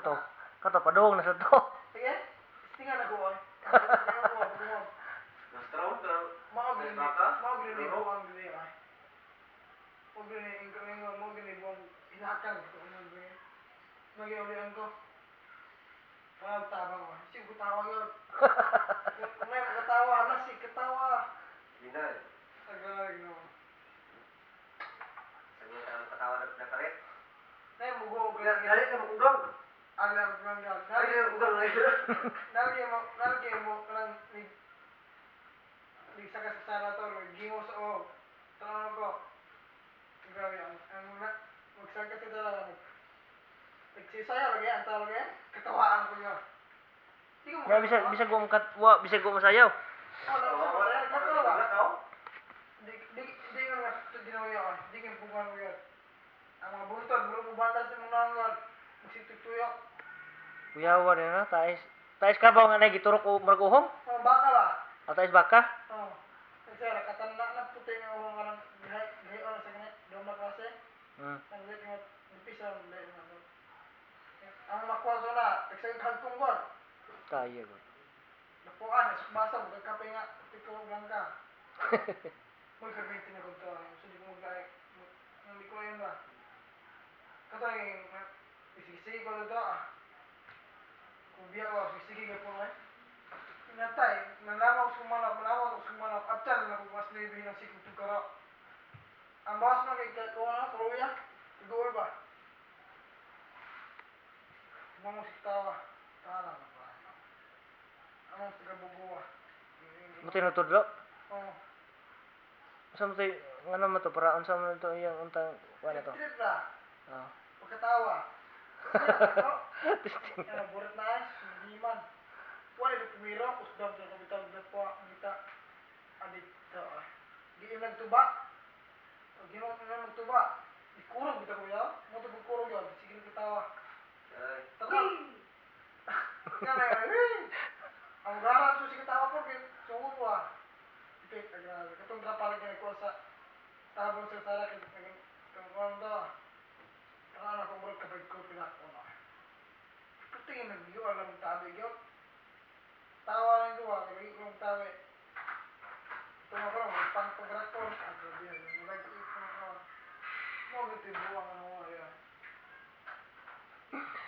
kato padung na sa to. Sige, tingnan ako ay. Mas traum traum. Maagli ni Loro. buang gini ay. Mo gini buang inakan ko mo gini. Magiulian ko. Parang tabang ko. Si ko tawa yun. Kung may katawa na si katawa. Binay. Tagalag no. Sabi ang katawa na paret. Nay mugo ko. Dali ka magugong. Alam ko nga. Dali ka magugong ngayon. Nalgi mo kanang di sa kasara to gimo sa o. Tanong ko. Grabe ang magsaka sa dala. Nagsisaya lagi ang tawag yan. Katawaan ko yun. Ya bisa gua angkat, bisa gua masayaw. Oh, nagsusaya. Nagkatawa. Di nga ginawa yun. Di nga buwan mo yun. Ang mga buntod, buro mo bandas sa mga nangan. Magsitutuyok. Kuyawan na tais kabaw nga nay giturok o marguhom. Oh, baka ba? Tais baka. Oh. Kasi katanda na puti nga urong ka ng gayon sa ganit. Doon na klase. Ang lit nga nipisa ang lit nga. Ang makwaso na, nagsagin hagtunggon. Kaya ko. Napuan, basa mo, kagkape nga, piko bangka. Muy karbitin ako ito, so di ko mag-like. Hindi ko yun ba? Kato yung, isisigi ko ito Kung biya ko, isisigi ko po Inatay, nalaman ko sumanap, aptan na kung mas libi ng sikong tugkara. Ang bahas mo kay Kuya, Kuya, iguol ba? Bumang tawa, tala na ba? Anong taga-bubuwa? Mo tinutudlo. Oo. Sa mo tay ngano mo to para unsa mo to iyang untang wala to. Trip na. Oh. Pagkatawa. Ano, burat na ay, hindi-man. Wala ito pumiro, usdam sa kabitang dapo, kita, adit, di yung nagtuba. Pag ginawa ko na nagtuba, di kurog kita kuya, mo ito kurog yun, sige na katawa. Takal. Kaya ang garan so sige katawa po, sungod po Ipit, grabe. Katong drapal ka ko sa tabong sa sara, kung ano to, ano kung murag kapag ko pinako na. Tingin na biyo, alam mong tabi yun. Tawa lang ito, kaya kung tabi. Ito mo pang-pagrakon. Ang grabe yan, yung nag-iip ko na. Mga gatibuang ano mo, yan.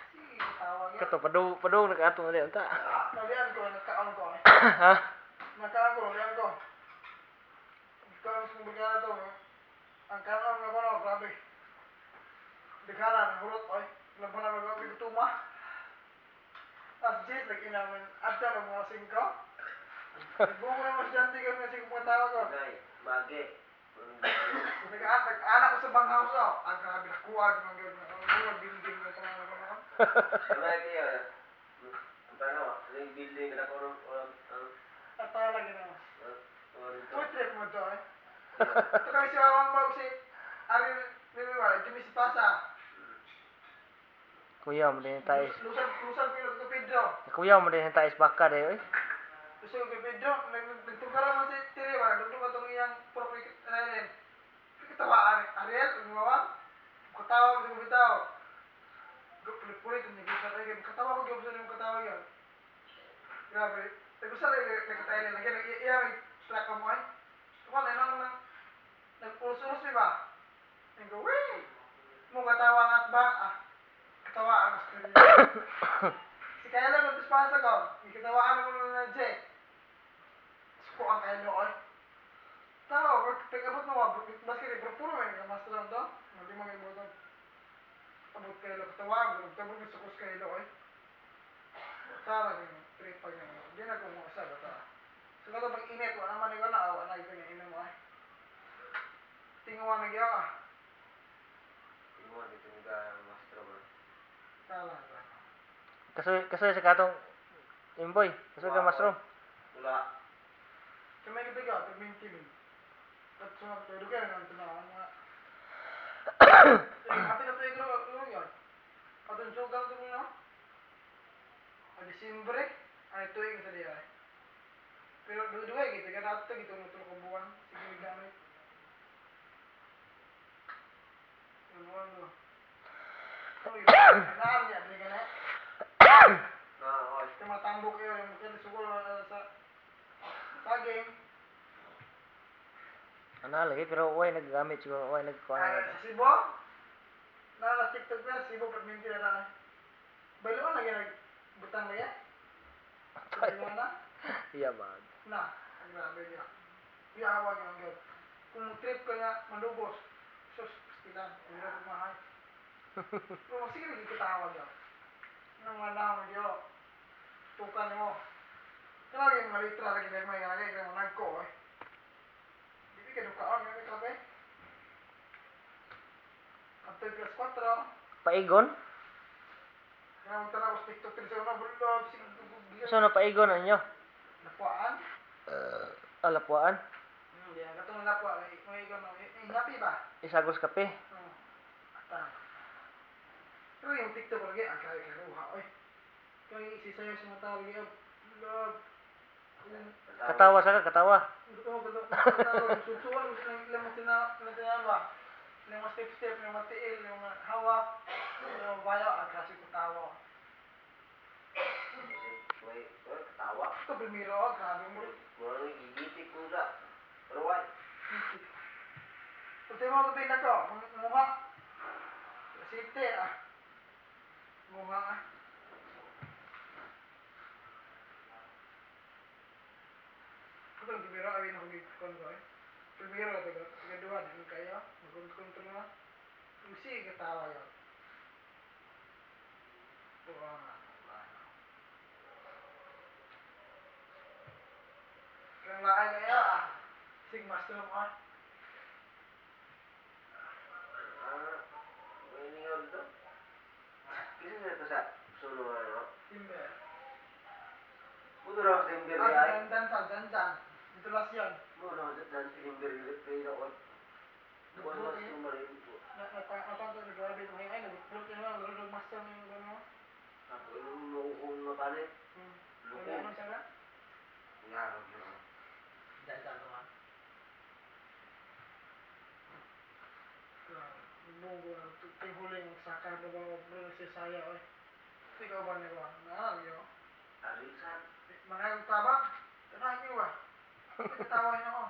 Sige, tawa yan. Kato padung nakaatong ali unta. Nalian ko, nagkaan ko. Ha? Nagkaan ko, nalian ko. Ikaw ang sumbagana to, ang kanan nga ko, grabe. Dekanan, hurot, oy. Laban na mag-api ko tuma. Tapos jet, lagi namin, adda ng mga singko. Nagbungo na mas dyan, tigil na singko mga tawag ko. Mage. Nag-anak ko sa banghouse, oh. Ang grabe, nakuha, mga building na pangalan ko naman. Sabay kayo. Ang tanaw, yung building na ko At talaga naman. Food trip mo to, eh. Ito kami si Wawang Bog, si Ariel Rimiwala, Jimmy si Pasa. Kuya mo din tais. Lusan pilot ko Pedro. Kuya mo din tais baka de oy. Lusan ko Pedro, nagtugara man si Tiriwa, nagtugara ko itong iyang property Ariel. Katawaan, Ariel, Rimiwala, katawa mo sa bitaw. Pulit-pulit, katawa ko gyud sa katawa yun. Grabe. Gusto na nagkatayin na lagyan. Iya may slack mo ay. Tukan na nang nagpulsuros mi ba? Nang wee! Mong katawa nga ba? Katawa ang si kaya lang magdispasa ko. Ikatawaan mo na J. Suko ang kayo ay. Tawa, pag-abot mo, basket, puro may nagamaster lang to. Hindi mo may button. Abot kayo lang, katawa, tabot mo sukos kayo ay. Tama din, trip pa yun. Hindi na kumuha sa bata. So kato pag init, wala naman ikaw na awa na ito niya ina mo ay. Tingawa na giyaw ah. Imo dito nga master ba. Tala. Kasoy sa katong imboy. Kasoy ka mushroom. Wala. Kamay kita ka, pag-mintimin. At sunod, pero kaya nga ito na ako nga. Happy na tayo gano'n yun. At ang sugang ito mo ang Disimbre, ay tuwing sa diya. Pero dua-dua gitu, kan ato gitu nutulog ko buwan, sige gamit. Buwan do. Oh, yun. Naan niya, bili ka na. tumatambok kayo, yung mukha sugol sa saging. Ana lagi pero way naggamit siguro, way nagkuha Ay, na. sa Cebu, na TikTok na, Cebu, perminti na lang. Bailuan lagi nagbutang na yan. Sabi na, Iya ba? na, ang grabe niya. Iyawa niya ang gawin. Kung trip ka nga, malubos. Sus, pastilan, ang grabe mahay. Pero sige rin kitawag niya. Nang manahon niyo, tukan mo. Kaya lagi mga litra lagi na may lagi kaya mga nagko eh. Hindi ka dukaan nga may kape. Antoy plus 4. Paigon? Kaya mo tanaw sa TikTok din sa una, bulog, sige, So na paigon ninyo? napuan. Alapuan? Hindi, katong napua, may gano'n, happy ba? Isagos kape. Ata. Pero yung TikTok lagi, ang kaya ruha, oy. Kaya isisayaw sa mga tao lagi, love. Katawa sa ka, katawa. Susuan, ilang mo ba? Ilang mga step-step, ilang mga tiil, ilang mga hawak, ilang mga bayaw, ang klase ko tawa. May ketawa. Ito, primero, grabe mo. Mulai gigitik ko sa. Pero why? Pati mo kapin ako, mukha. Site, mukha ah. Ito, primero, awin ako gikon ko eh. Primero, tagaduhan, ano kayo? Mag-control na. Usi, katawa yun. Ito, kaya laay kayo Sigma Storm May ningaw dito. Kasi sa ito sa sulungan, no? Timber. Buto raw sa timber Ah, ay. Janjan. Ito last yan. Buto raw sa timber pero on. Buwan mas tumarin po. Napanto na grabe ito ngayon. Ay, nag-float yun lang. Lord Master na yung gano'n. Ako yung nauhong mapalit. Ano siya na? Ngaro yun. Janjan naman. Bungo na. Yung huling sakar na ba bro si Saya eh. Ikaw ba niya ba? Naalyo. Alisan. Mga tabak. Tanahin niyo ba? Tatawahin ako.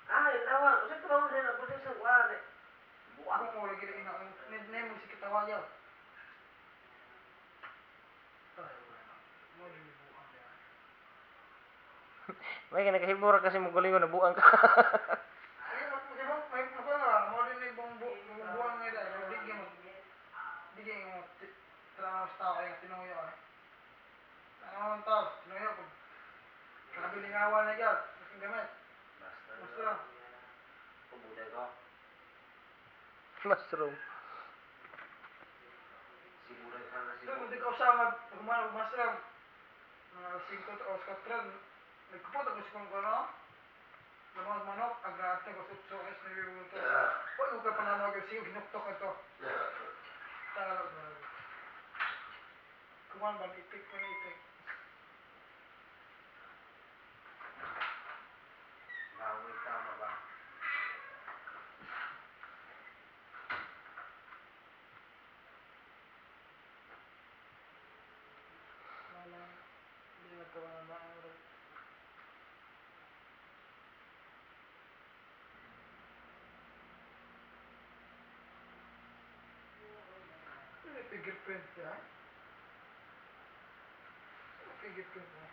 Ay, nawang. Kasi tawang din ang pulis ng wala. Buwak. Ako mo lagi na ina. Name mo si kitawayaw. Tayo ba na? Mo din buang niya. May nagahibura kasi magaling na buang ka. May mapala, mo din yung buang nga dahil. Bigyan mo. Trabaho sa tao kaya tinuyo eh. Ano ang tao? Tinuyo ko. Kabilingawan na dyan. Masing gamit. Basta lang. Pumuday ko. Mushroom. Siguray ka na Ito, siguro. hindi ka usama. Humanag masram. Mga 5 o 4. Nagkupot ako sa kong kono. Lamang manok. Agrate ko sa sukis na bibuto. Huwag mo ka panamag yung siyo. Hinuktok ito. Tagalog na. Kuman ba? Ipik ko na ipik. Gawin tama ba? Malang. Hindi na kawa na ang oras. Fingerprint ya. Fingerprint ya.